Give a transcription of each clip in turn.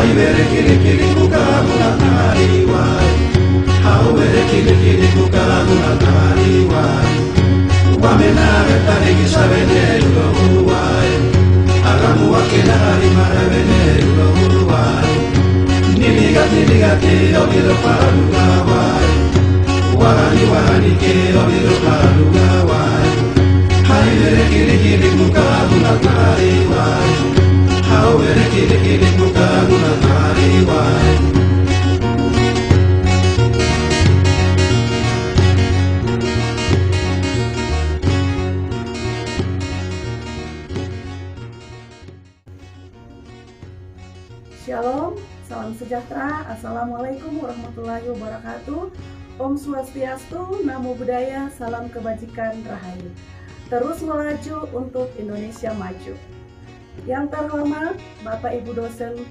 Hai bere kiri kiri buka bulan hari wai. Hau bere kiri kiri buka bulan hari wai. Wamena reta lagi sabene ulo wai. Agamu wakena hari mara bene ulo wai. Niligat obiro paluga wai. Wahani ke obiro paluga wai. Hai bere kiri kiri buka bulan hari wai. Hau bere kiri kiri buka bulan hari wai. Shalom, salam sejahtera, Assalamualaikum warahmatullahi wabarakatuh. Om Swastiastu, Namo Buddhaya, salam kebajikan rahayu. Terus melaju untuk Indonesia maju. Yang terhormat Bapak Ibu dosen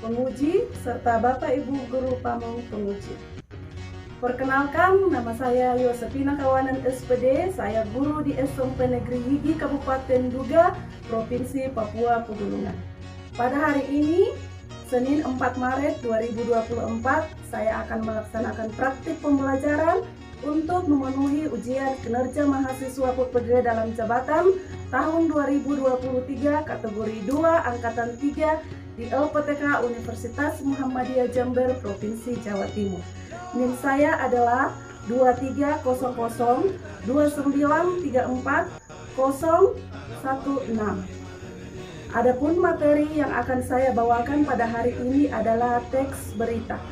penguji serta Bapak Ibu guru pamong penguji. Perkenalkan, nama saya Yosefina Kawanan SPD, saya guru di SMP Negeri Yigi Kabupaten Duga, Provinsi Papua Pegunungan. Pada hari ini, Senin 4 Maret 2024, saya akan melaksanakan praktik pembelajaran untuk memenuhi ujian kinerja mahasiswa PPG dalam jabatan tahun 2023 kategori 2 angkatan 3 di LPTK Universitas Muhammadiyah Jember, Provinsi Jawa Timur. NIM saya adalah 23002934016. Adapun materi yang akan saya bawakan pada hari ini adalah teks berita.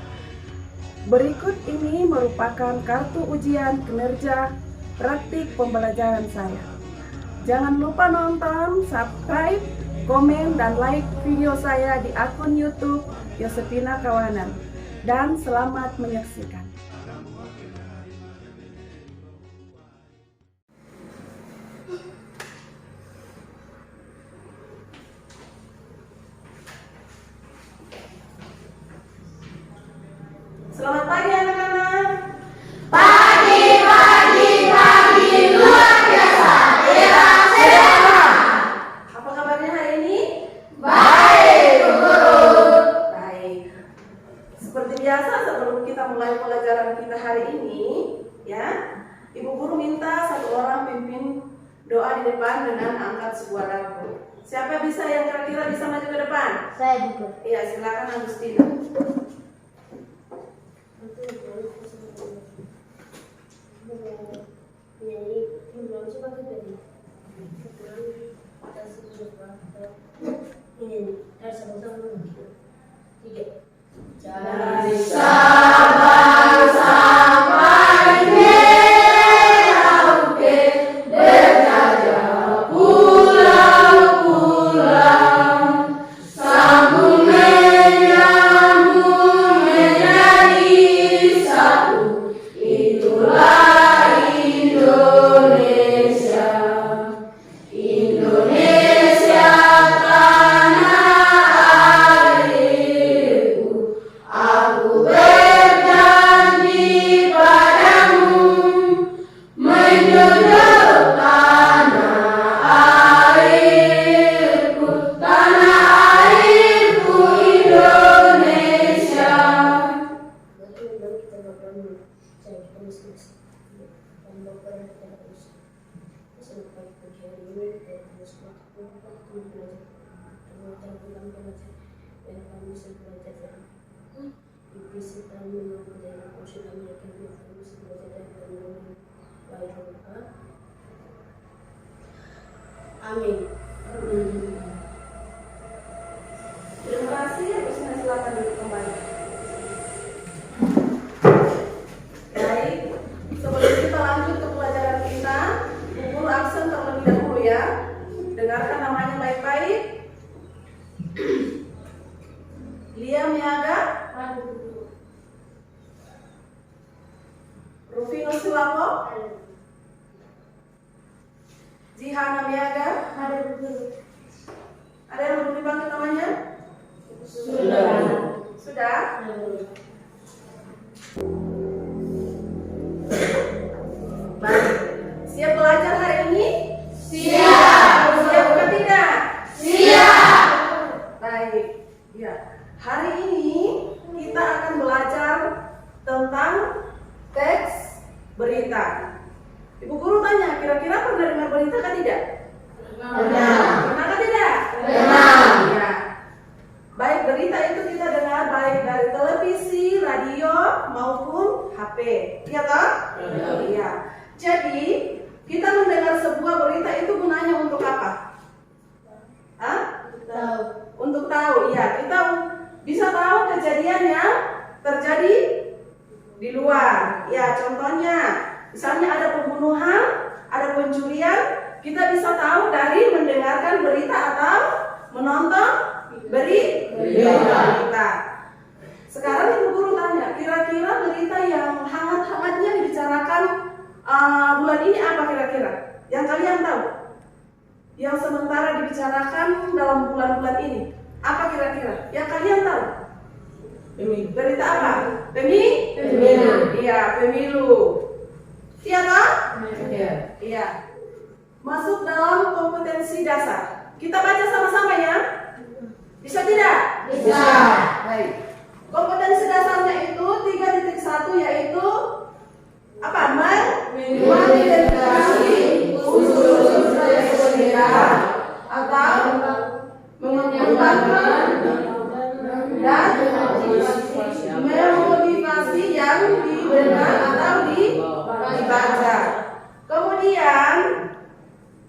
Berikut ini merupakan kartu ujian kinerja praktik pembelajaran saya. Jangan lupa nonton, subscribe, komen, dan like video saya di akun YouTube Yosefina Kawanan. Dan selamat menyaksikan. Selamat pagi anak-anak. Pagi luar biasa. Sehat. Apa kabarnya hari ini? Baik, guru. Baik. Seperti biasa sebelum kita mulai pelajaran kita hari ini, ya, Ibu guru minta satu orang pimpin doa di depan dengan angkat sebuah lagu. Siapa yang kira-kira bisa maju ke depan? Saya guru. Iya, silakan Agustina. Dari Sabang sampai Merauke, berjajah pulau-pulau, sambung menyambung menjadi satu. Itulah Indonesia. Indonesia tanah airku. Aku berjanji padamu menjunjung tanah airku Indonesia. Amin. Terima kasih, Agustina, silakan duduk kembali. Baik, sebelum kita lanjut ke pelajaran kita, Guru absen terlebih dahulu ya. Dengarkan namanya baik-baik. Lia Miaga, Rufino Sulapo, Jihana Miaga. Ada yang belum dipanggil namanya? Sudah? Baik. Siap belajar hari ini? Siap. Siap atau tidak? Siap. Baik. Ya. Hari ini kita akan belajar tentang teks berita. Ibu guru tanya, kira-kira pernah dengar berita kan tidak? Benar. Pernah kan tidak? Benar. Ya. Baik berita itu kita dengar baik dari televisi, radio maupun HP. Iya toh? Iya. Jadi kita mendengar sebuah berita itu gunanya untuk apa? Hah? Tahu. Untuk tahu, ya kita bisa tahu kejadian yang terjadi di luar. Ya contohnya, misalnya ada pembunuhan, ada pencurian, kita bisa tahu dari mendengarkan berita atau menonton berita. Sekarang ibu guru tanya, kira-kira berita yang hangat-hangatnya dibicarakan bulan ini apa kira-kira? Yang kalian tahu? Yang sementara dibicarakan dalam bulan-bulan ini apa kira-kira? Yang kalian tahu? Berita apa? Pemilu. Iya, pemilu. Iya toh? Iya. Masuk dalam kompetensi dasar. Kita baca sama-sama ya. Bisa tidak? Bisa. Baik. Kompetensi dasarnya itu 3.1 yaitu apa? Mengidentifikasi unsur-unsur teks berita atau mengembangkan dan memotivasi yang didengar atau dibaca. Kemudian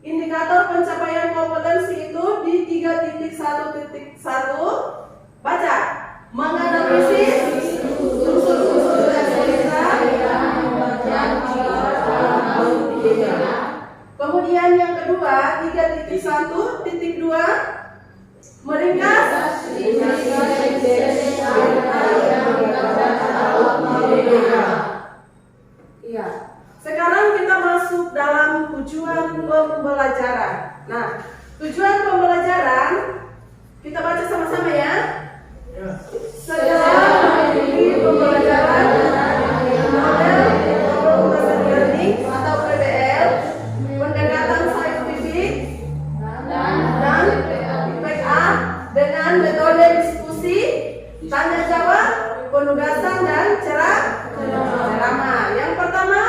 indikator pencapaian kompetensi itu di 3.1.1 baca menganalisis unsur-unsur teks berita. Kemudian yang kedua 3.1.2 meringkas iya. Sekarang kita masuk dalam tujuan pembelajaran. Nah, tujuan pembelajaran kita baca sama-sama ya. Setelah mengikuti pembelajaran model komputasi learning atau PBL, pendekatan saintifik dan PA dengan metode diskusi, tanya jawab, penugasan dan ceramah. Yang pertama,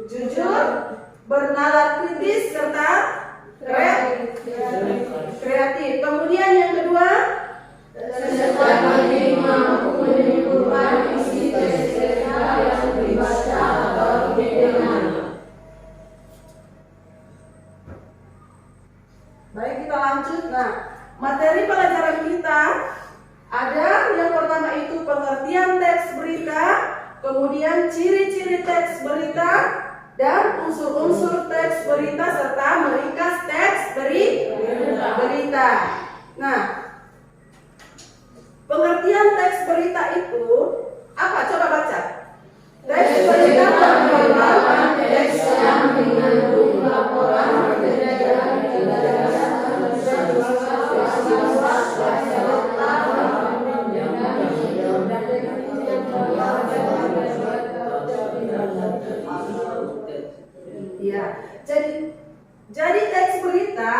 jujur, bernalar kritis serta kreatif. Kemudian yang kedua, mampu menyimpulkan isi teks berita yang dibaca atau didengar. Baik, kita lanjut. Nah, materi pelajaran kita ada yang pertama itu pengertian teks berita, kemudian ciri-ciri teks berita, dan unsur-unsur teks berita serta meringkas teks berita. Nah, pengertian teks berita itu apa? Coba baca. Teks berita merupakan teks yang mengandung laporan ya. Jadi teks berita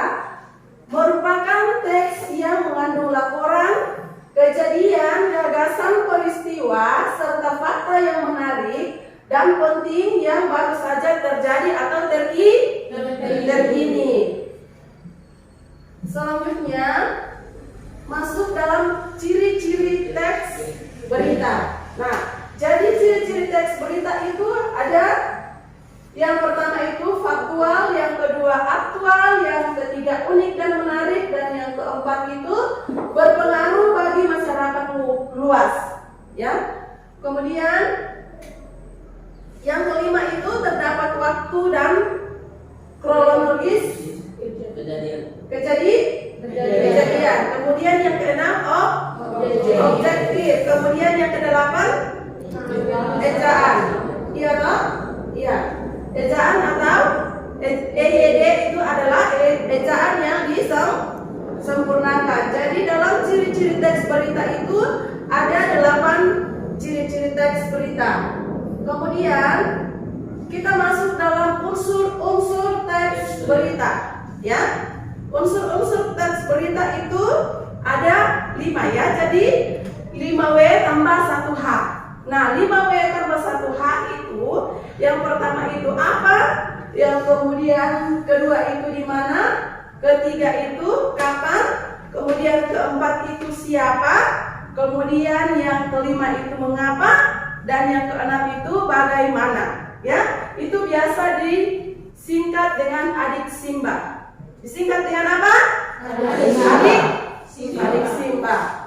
merupakan teks yang mengandung laporan, kejadian, gagasan, peristiwa, serta fakta yang menarik dan penting yang baru saja terjadi atau terkini. Selanjutnya masuk dalam ciri-ciri teks berita. Nah, jadi ciri-ciri teks berita itu ada yang pertama itu faktual, yang kedua aktual, yang ketiga unik dan menarik, dan yang keempat itu berpengaruh bagi masyarakat luas. Ya. Kemudian yang kelima itu terdapat waktu dan kronologis kejadian. Kemudian yang keenam objektif. Kemudian yang kedelapan ejaan. Iya toh? Iya. Ejaan atau EYD itu adalah ejaan yang disempurnakan. Jadi dalam ciri-ciri teks berita itu ada 8 ciri-ciri teks berita. Kemudian kita masuk dalam unsur-unsur teks berita, ya. Unsur-unsur teks berita itu ada 5 ya. Jadi 5W tambah 1H. Nah, 5W tambah 1H itu yang pertama itu apa? Yang kemudian kedua itu di mana? Ketiga itu kapan? Kemudian keempat itu siapa? Kemudian yang kelima itu mengapa? Dan yang keenam itu bagaimana? Ya, itu biasa disingkat dengan adik Simba. Disingkat dengan apa? Adik Simba.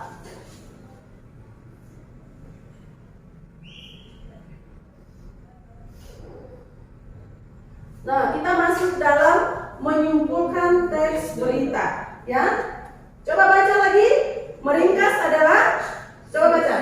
Nah, kita masuk dalam menyimpulkan teks berita, ya. Coba baca lagi. Meringkas adalah, coba baca.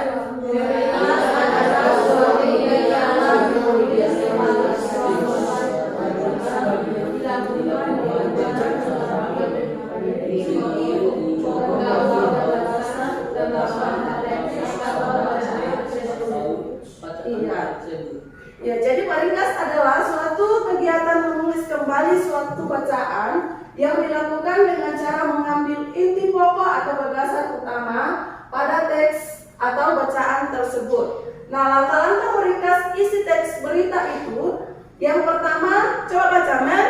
Ya, jadi meringkas adalah suatu kegiatan menulis kembali suatu bacaan yang dilakukan dengan cara mengambil inti pokok atau gagasan utama pada teks atau bacaan tersebut. Nah, langkah-langkah meringkas isi teks berita itu, yang pertama, coba baca, Men.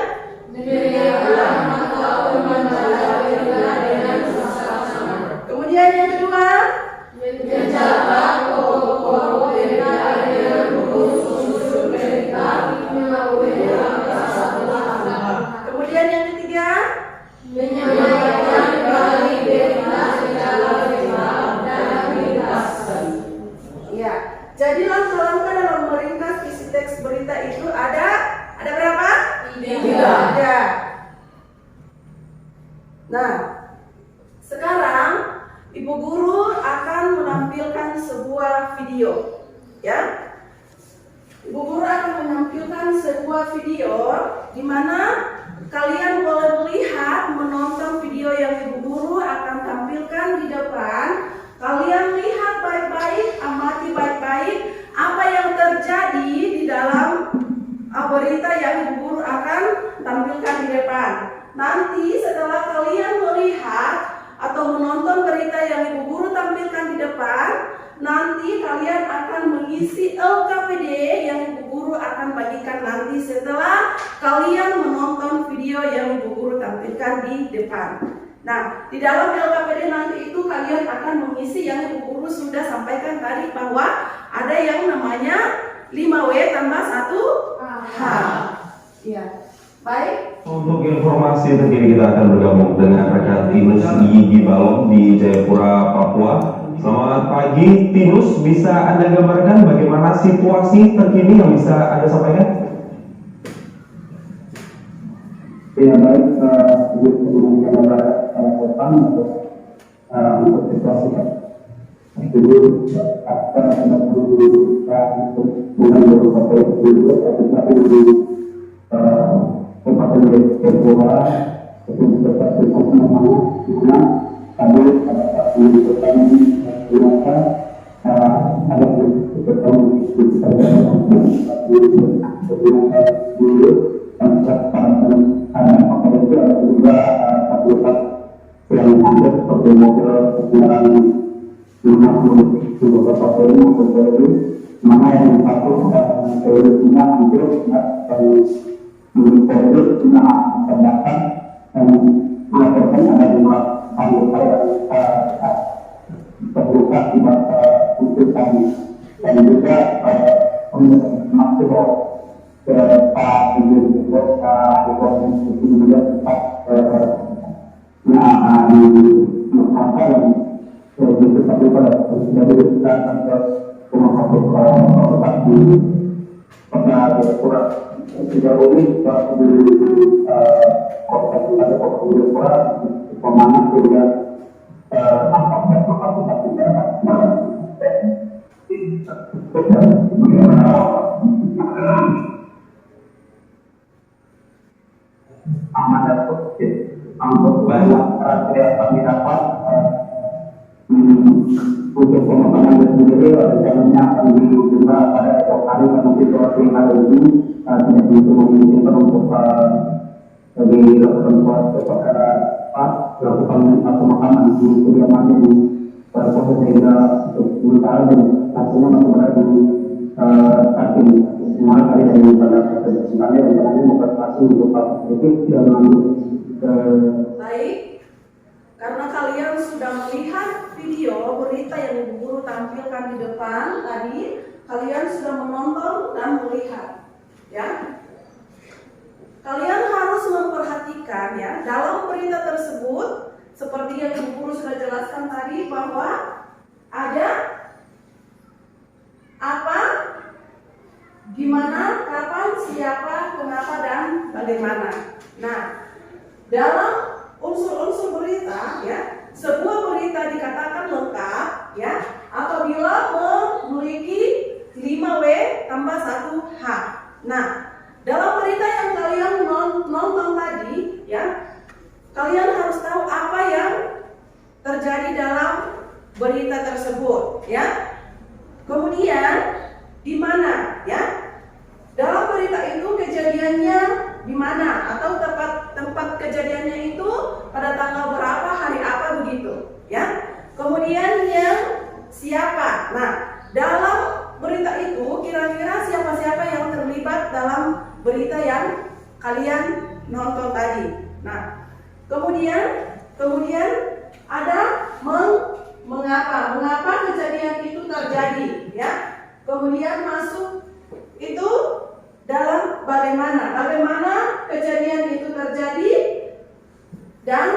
Kemudian yang kedua, kemudian yang ketiga, ya. Jadi langkah-langkah dalam meringkas isi teks berita itu ada berapa? 3. Nah, sekarang Ibu Guru akan menampilkan sebuah video, ya. Ibu Guru akan menampilkan sebuah video di mana kalian boleh melihat, menonton video yang Ibu Guru akan tampilkan di depan. Kalian lihat baik-baik, amati baik-baik apa yang terjadi di dalam berita yang Ibu Guru akan tampilkan di depan. Nanti setelah kalian melihat atau menonton berita yang Ibu Guru tampilkan di depan, nanti kalian akan mengisi LKPD yang Ibu Guru akan bagikan nanti setelah kalian menonton video yang Ibu Guru tampilkan di depan. Nah, di dalam LKPD nanti itu kalian akan mengisi yang Ibu Guru sudah sampaikan tadi, bahwa ada yang namanya 5W tambah 1H. Iya. Baik. Untuk informasi terkini kita akan bergabung dengan rekan Tinus Gigi Balong di Jayapura, Papua. Selamat pagi, Tinus. Bisa Anda gambarkan bagaimana situasi terkini yang bisa Anda sampaikan? Ya, baik. Sebelum kita untuk situasi dulu akan berusaha untuk mulai sampai dulu tapi tempat yang terbuka itu tetap cukup namanya karena tadi pada saat ini pertanyaan gunakan ada ketemu di sana gunakan dulu tempat ada apa itu ada juga tempat yang ada seperti mobil kendaraan 50 beberapa kali mobil mana yang satu teorinya hampir menurut sudah terdaftar dan melaporkan ada 5 anggota yang terbuka akibat putusan dan juga masih ke Pak Ibu Pak Ibu itu juga tetap di apa yang tapi pada dari kita akan ke rumah sakit tetap di pada kurang sejauh ini kota ada kota Jayapura pemana juga aman dan positif. banyak yang kami dapat untuk pemakaman sendiri rencananya akan dibuka pada esok hari karena situasi hari ini tidak begitu memungkinkan untuk dilakukan secara melakukan pemakaman di kediamannya di proses sehingga untuk sementara dan hasilnya masih berada di hakim semua kali dari pada sebenarnya rencananya memperpasi untuk politik dan Baik, karena kalian sudah melihat video berita yang Ibu Guru tampilkan di depan tadi, kalian sudah menonton dan melihat, ya. Kalian harus memperhatikan ya dalam berita tersebut seperti yang Ibu Guru sudah jelaskan tadi bahwa ada apa, gimana, kapan, siapa, kenapa dan bagaimana. Nah, dalam unsur-unsur berita ya, sebuah berita dikatakan lengkap ya apabila memiliki 5W tambah 1H. Nah, dalam berita yang kalian nonton tadi ya, kalian harus tahu apa yang terjadi dalam berita tersebut ya. Kemudian di mana ya? Dalam berita itu kejadiannya di mana atau tempat kejadiannya itu pada tanggal berapa, hari apa begitu ya. Kemudian yang siapa. Nah, dalam berita itu kira-kira siapa-siapa yang terlibat dalam berita yang kalian nonton tadi. Nah, kemudian ada mengapa kejadian itu terjadi ya. Kemudian masuk itu dalam bagaimana kejadian itu terjadi dan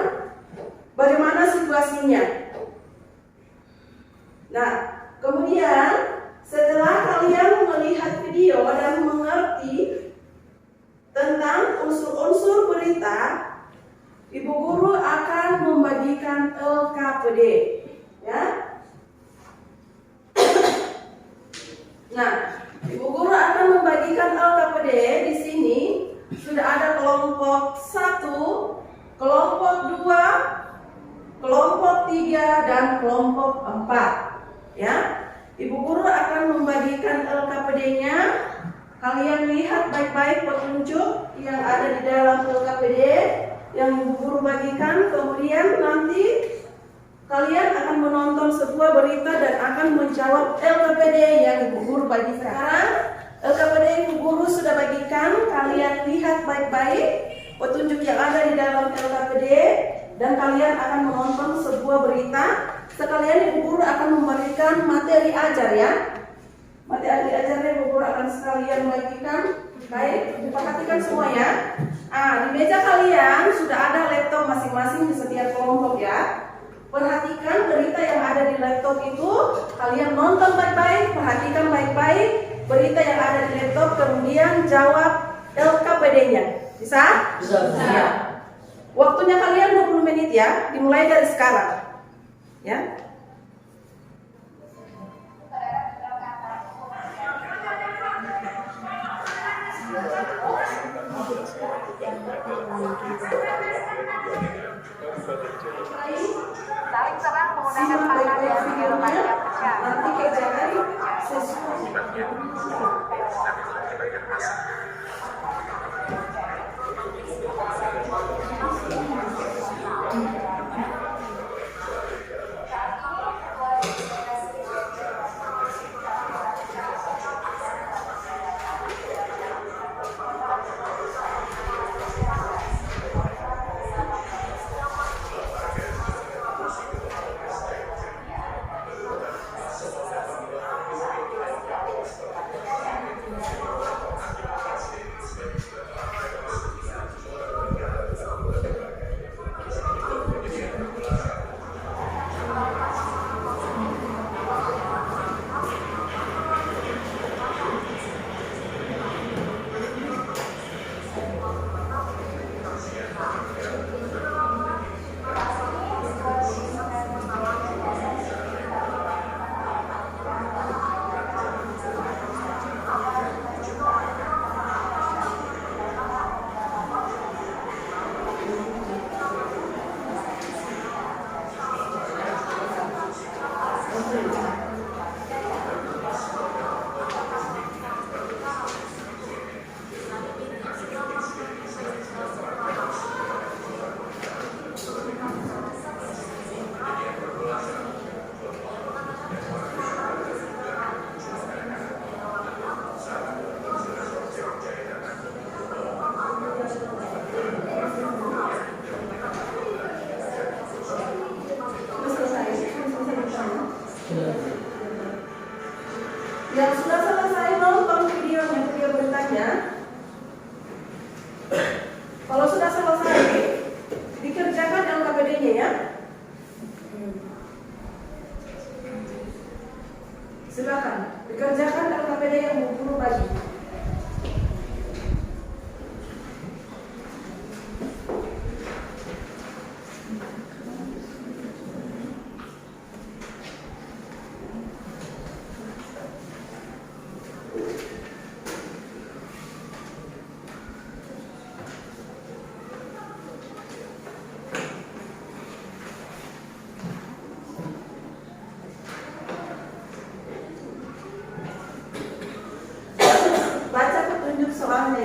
bagaimana situasinya. Nah, kemudian setelah kalian melihat video dan mengerti tentang unsur-unsur berita, Ibu Guru akan membagikan LKPD ya. Nah, Ibu Guru akan membagikan LKPD. Di sini sudah ada kelompok 1, kelompok 2, kelompok 3 dan kelompok 4 ya. Ibu Guru akan membagikan LKPD-nya. Kalian lihat baik-baik petunjuk yang ada di dalam LKPD yang Ibu Guru bagikan. Kemudian nanti kalian akan menonton sebuah berita dan akan menjawab LKPD yang Ibu Guru bagikan. Sekarang LKPD Ibu Guru sudah bagikan. Kalian lihat baik-baik petunjuk yang ada di dalam LKPD dan kalian akan menonton sebuah berita. Sekalian Ibu Guru akan memberikan materi ajar ya. Materi ajarnya Ibu Guru akan sekalian bagikan. Baik, diperhatikan semua ya. Di meja kalian sudah ada laptop masing-masing di setiap kelompok ya. Perhatikan berita yang ada di laptop itu. Kalian nonton baik-baik, perhatikan baik-baik berita yang ada di laptop, kemudian jawab LKPD-nya. Bisa? Bisa. Ya. Waktunya kalian 20 menit ya, dimulai dari sekarang. Ya. Saling serang menggunakan panah dan senjata yang pecah. Nanti kerjakan sesuai.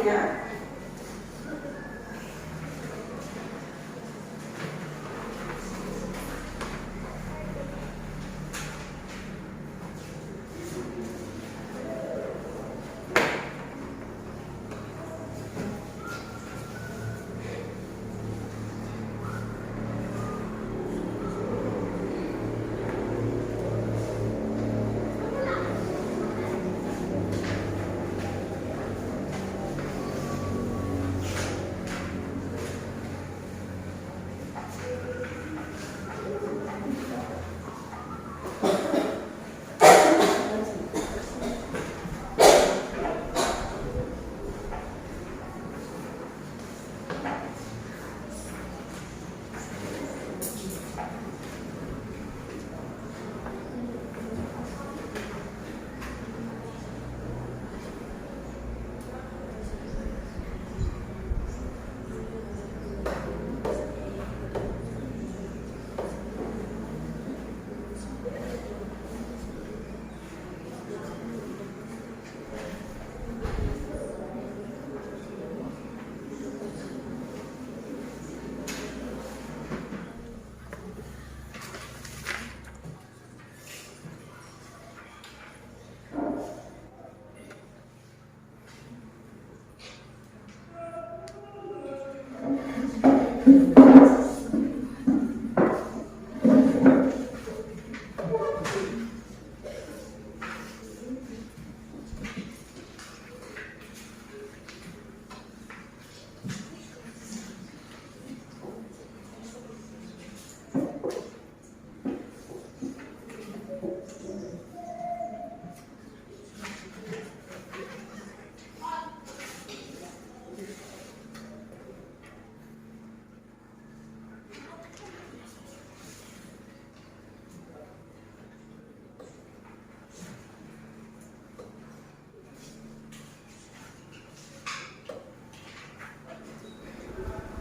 lainnya.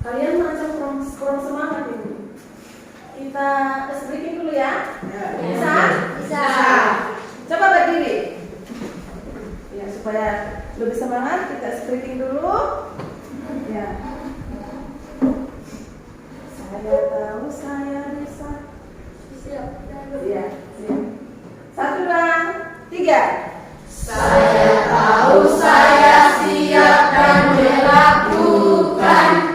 Kalian macam kurang semangat ini. Kita tes breathing dulu ya. Bisa? Bisa. Coba berdiri. Ya, supaya lebih semangat kita tes breathing dulu. Ya. Saya tahu saya bisa. Siap. Ya, siap. 1, 2, 3. Saya tahu saya siap dan melakukan.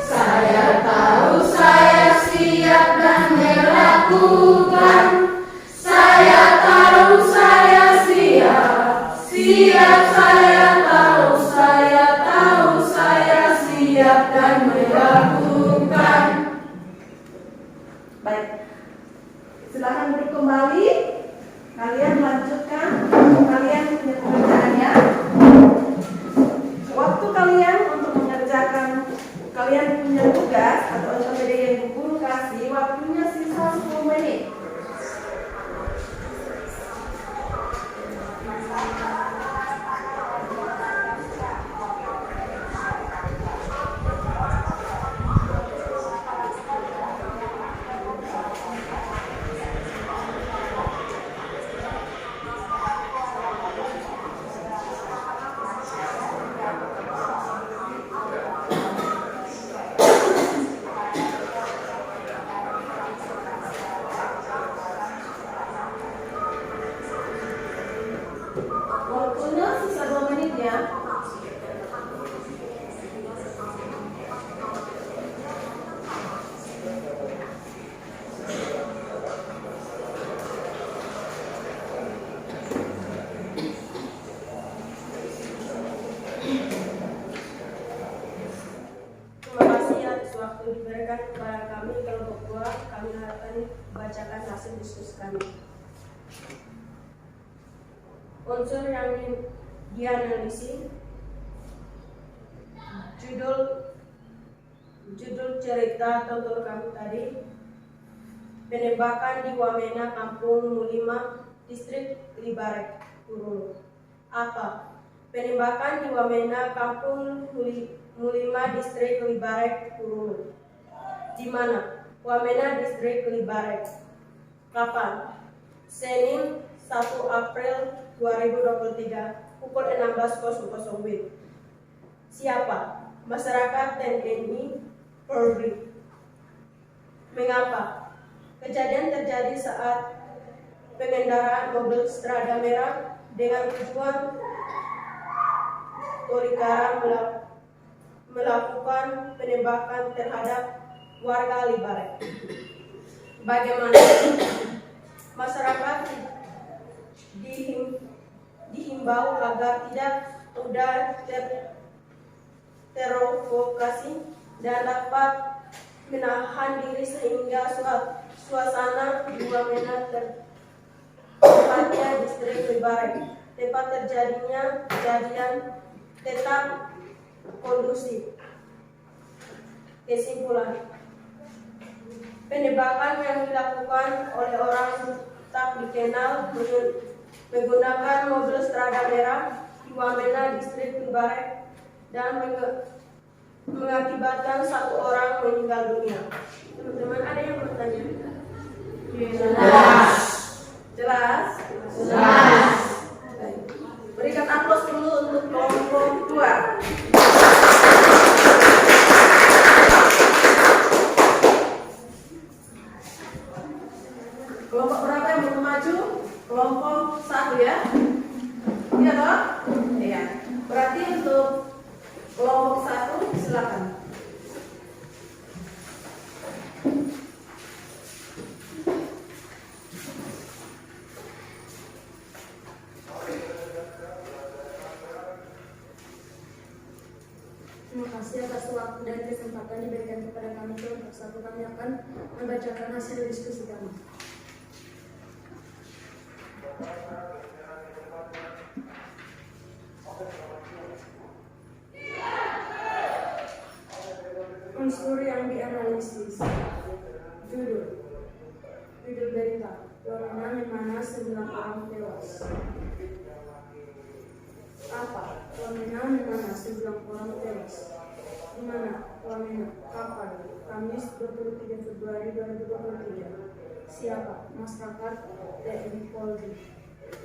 Saya tahu saya siap dan melakukan. Saya tahu saya siap. Siap saya tahu saya siap dan melakukan. Baik. Silakan duduk kembali. Kalian lanjutkan. Kalian punya pekerjaannya. Waktu kalian untuk mengerjakan, kalian punya tugas atau SPD yang guru kasih, waktunya sisa 10 menit. Waktunya sisa 2 menit ya. Terima kasih atas waktu diberikan kepada kami kelompok 2. Kami akan bacakan hasil diskusi kami. Unsur yang dianalisis, judul cerita tonton kami tadi, penembakan di Wamena, Kampung Mulima, Distrik Libarek, Kurulu. Apa? Penembakan di Wamena, Kampung Mulima, Distrik Libarek, Kurulu. Di mana? Wamena, Distrik Libarek. Kapan? Senin 1 April 2023 pukul 16.00 WIB. Siapa? Masyarakat, TNI, Polri. Mengapa? Kejadian terjadi saat pengendaraan mobil Strada Merah dengan tujuan Tolikara melakukan penembakan terhadap warga Libare. Bagaimana? Masyarakat dihimbau agar tidak mudah terprovokasi dan dapat menahan diri sehingga suasana di Wamena tepatnya distrik Libare tempat terjadinya kejadian tetap kondusif. Kesimpulan, penembakan yang dilakukan oleh orang tak dikenal menggunakan mobil Strada Merah di Wamena distrik Libare dan mengakibatkan 1 orang meninggal dunia. Teman-teman, ada yang bertanya? Jelas. Jelas? Jelas. Baik. Berikan aplaus dulu untuk kelompok 2. Kelompok berapa yang belum maju? Kelompok 1 ya? Iya toh? Iya. Berarti untuk kelompok 1 silakan. Terima kasih atas waktu dan kesempatan diberikan kepada kami. Kelompok 1 kami akan membacakan hasil diskusi kami. Unsur yang dianalisis. Judul berita, Wamena Memana 9 orang tewas. Apa? Wamena Memana 9 orang tewas. Di mana? Wamena, kapan? Kamis 23 Februari 2023. Siapa? Masyarakat, TNI, Polri.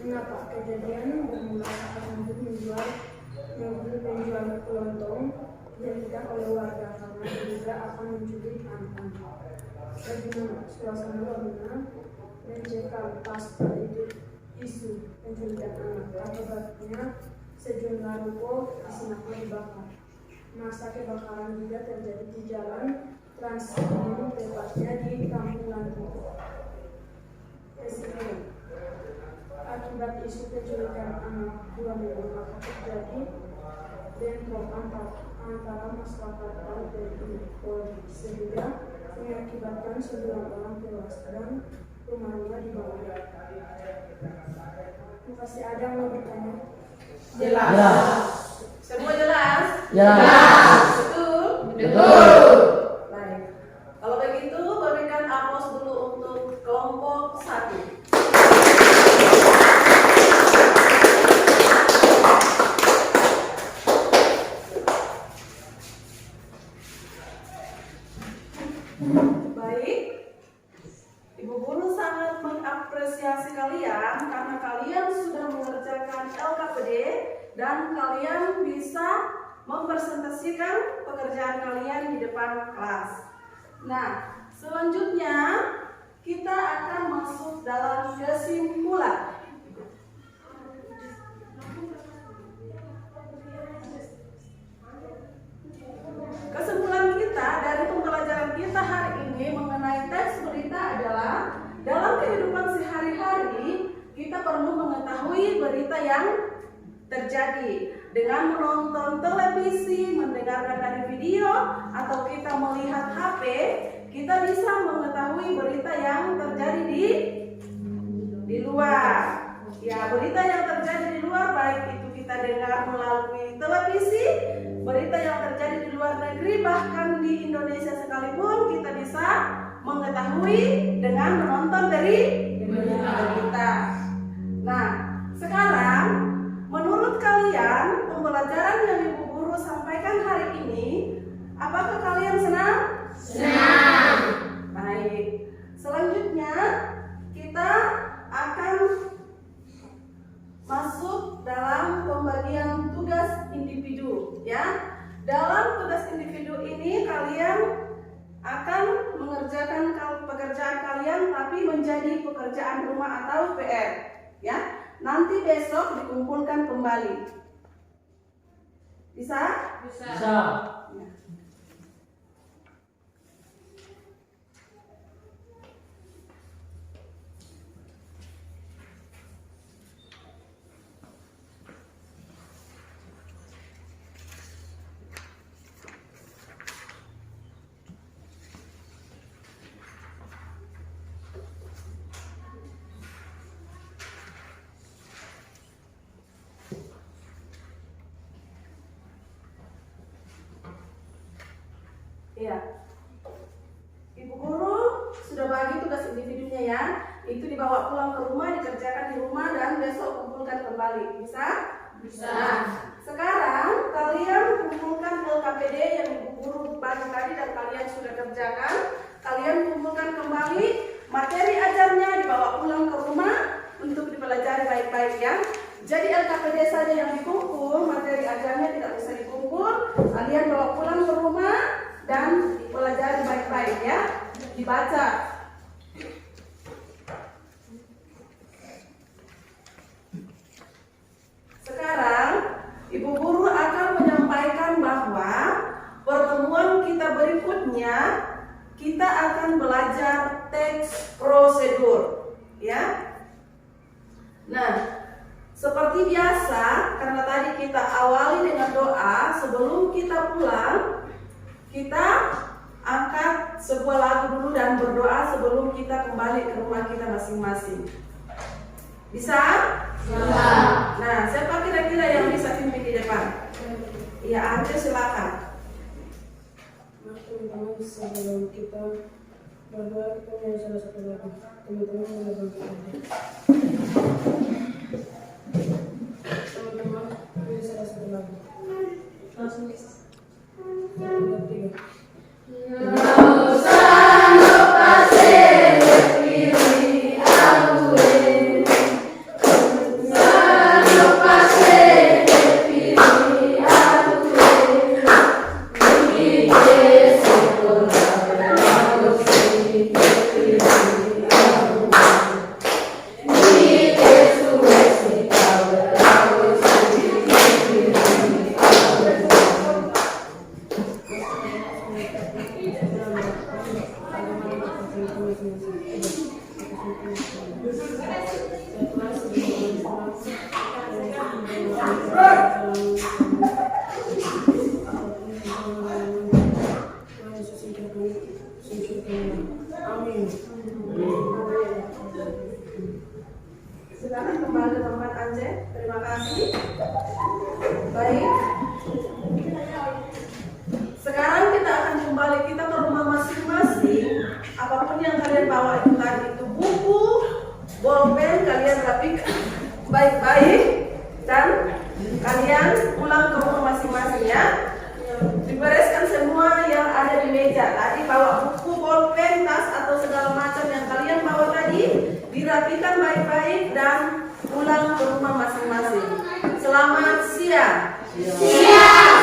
Mengapa? Kejadian bermula saat mobil penjual kelontong dihentikan oleh warga karena diduga akan menculik anak-anak. Bagaimana suasana Wamena mencekam pasca isu penculikan anak? Akibatnya sejumlah ruko di Sinapa dibakar. Masa kebakaran juga terjadi di Jalan Transmini, tepatnya di Kampung Lanti. Kesimpulan, akibat isu penculikan anak di Wamena maka terjadi bentrok antara masyarakat dan TNI Polri sehingga mengakibatkan 9 orang tewas dan rumahnya dibakar. Terima kasih. Ada yang mau bertanya? Jelas. Semua jelas? Jelas. Betul? Betul. Baik. Kalau begitu berikan aplaus dulu untuk kelompok 1. Baik. Ibu guru sangat mengapresiasi kalian karena kalian sudah mengerjakan LKPD dan kalian bisa mempresentasikan pekerjaan kalian di depan kelas. Nah, selanjutnya kita akan masuk dalam kesimpulan. Kesimpulan kita dari pembelajaran kita hari ini mengenai teks berita adalah dalam kehidupan sehari-hari kita perlu mengetahui berita yang terjadi dengan menonton televisi, mendengarkan dari video, atau kita melihat HP. Kita bisa mengetahui berita yang terjadi di luar. Ya, berita yang terjadi di luar baik itu kita dengar melalui televisi, berita yang terjadi di luar negeri, bahkan di Indonesia sekalipun kita bisa mengetahui dengan menonton dari berita. Nah, sekarang menurut kalian pembelajaran yang Ibu Guru sampaikan hari ini, apakah kalian senang? Senang. Baik. Selanjutnya kita akan masuk dalam pembagian tugas individu, ya. Dalam tugas individu ini kalian akan mengerjakan pekerjaan kalian tapi menjadi pekerjaan rumah atau PR, ya. Nanti besok dikumpulkan kembali. Bisa? Bisa. Ya. Iya. Ibu guru sudah bagi tugas individunya ya. Itu dibawa pulang ke rumah, dikerjakan di rumah dan besok kumpulkan kembali. Bisa? Bisa. Sekarang kalian kumpulkan LKPD yang ibu guru bagi tadi dan kalian sudah kerjakan. Kalian kumpulkan kembali materi ajarnya, dibawa pulang ke rumah untuk dipelajari baik-baik ya. Jadi LKPD saja yang dikumpul, materi ajarnya tidak bisa dikumpul. Kalian bawa pulang ke rumah dan pelajari baik-baik ya, dibaca. Sekarang ibu guru akan menyampaikan bahwa pertemuan kita berikutnya kita akan belajar teks prosedur ya. Nah, seperti biasa karena tadi kita awali dengan doa, sebelum kita pulang kita angkat sebuah lagu dulu dan berdoa sebelum kita kembali ke rumah kita masing-masing. Bisa? Bisa. Nah, siapa kira-kira yang bisa pimpin di depan? Iya, Ante silakan. Teman-teman, sebelum kita berdoa, kita punya salah satu lagu. Teman-teman boleh bantu aja. Teman-teman, ini salah satu lagu. Langsung bisa. 1, 2, 3. Silakan kembali ke tempat Anje. Terima kasih. Baik. Sekarang kita akan kembali kita ke rumah masing-masing. Apapun yang kalian bawa itu tadi itu buku, bolpen kalian rapikan baik-baik dan kalian pulang ke rumah masing-masing ya. Dibereskan semua yang ada di meja. Tadi bawa buku, bolpen, tas atau segala macam yang kalian bawa tadi dirapikan baik-baik dan pulang ke rumah masing-masing. Selamat siang. Siang.